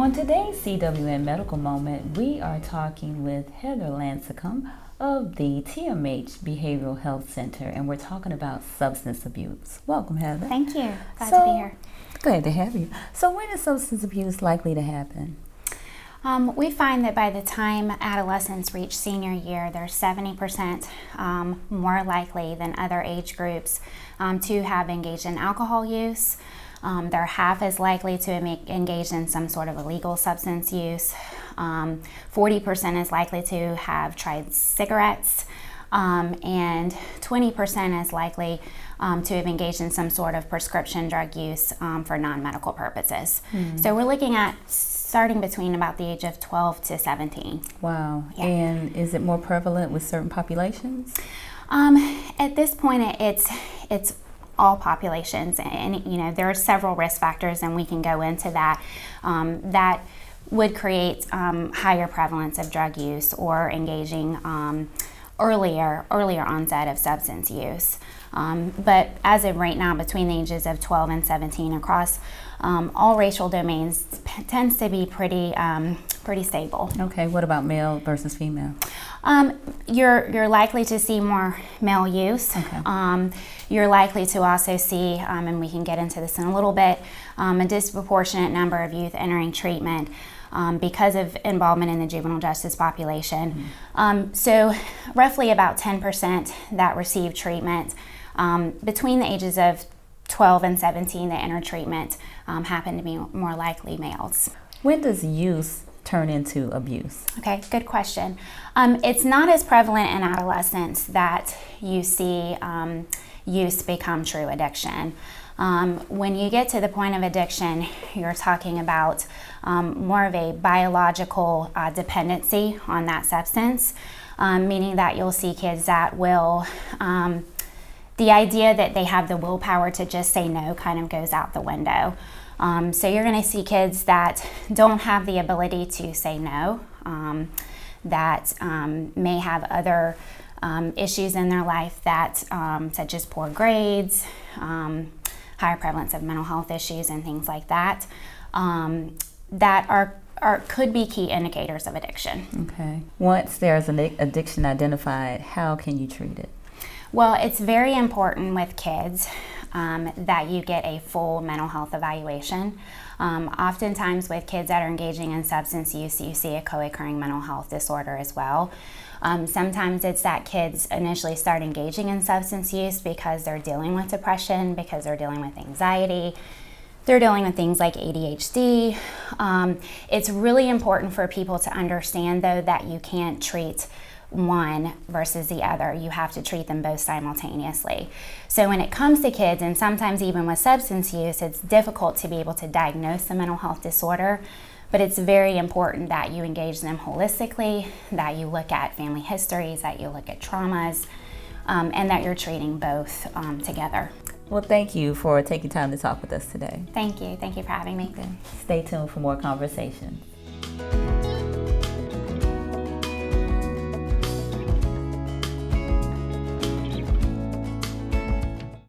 On today's CWN Medical Moment, we are talking with Heather Lansicombe of the TMH Behavioral Health Center, and we're talking about substance abuse. Welcome, Heather. Thank you. Glad to be here. Glad to have you. So when is substance abuse likely to happen? We find that by the time adolescents reach senior year, they're 70% more likely than other age groups to have engaged in alcohol use. They're half as likely to engage in some sort of illegal substance use. 40% is likely to have tried cigarettes, and 20% is likely to have engaged in some sort of prescription drug use for non-medical purposes. So we're looking at starting between about the age of 12 to 17. Wow. Yeah. And is it more prevalent with certain populations? At this point, it's all populations, and there are several risk factors, and we can go into that that would create higher prevalence of drug use or engaging earlier onset of substance use. But as of right now, between the ages of 12 and 17 across all racial domains tends to be pretty stable. Okay, what about male versus female? You're likely to see more male use. Okay. You're likely to also see, and we can get into this in a little bit, a disproportionate number of youth entering treatment because of involvement in the juvenile justice population. So roughly about 10% that receive treatment between the ages of 12 and 17 that enter treatment happen to be more likely males. When does use turn into abuse? Okay, good question. It's not as prevalent in adolescence that you see use become true addiction. When you get to the point of addiction, you're talking about more of a biological dependency on that substance, meaning that you'll see kids that will, the idea that they have the willpower to just say no kind of goes out the window. So you're going to see kids that don't have the ability to say no, that may have other issues in their life that, such as poor grades, higher prevalence of mental health issues and things like that, that could be key indicators of addiction. Okay. Once there's an addiction identified, how can you treat it? Well, it's very important with kids that you get a full mental health evaluation. Oftentimes with kids that are engaging in substance use, you see a co-occurring mental health disorder as well. Sometimes it's that kids initially start engaging in substance use because they're dealing with depression, because they're dealing with anxiety, they're dealing with things like ADHD. It's really important for people to understand, though, that you can't treat one versus the other. You have to treat them both simultaneously. So when it comes to kids, and sometimes even with substance use, it's difficult to be able to diagnose the mental health disorder, but it's very important that you engage them holistically, that you look at family histories, that you look at traumas, and that you're treating both together. Well, thank you for taking time to talk with us today. Thank you. Thank you for having me. Okay. Stay tuned for more conversations.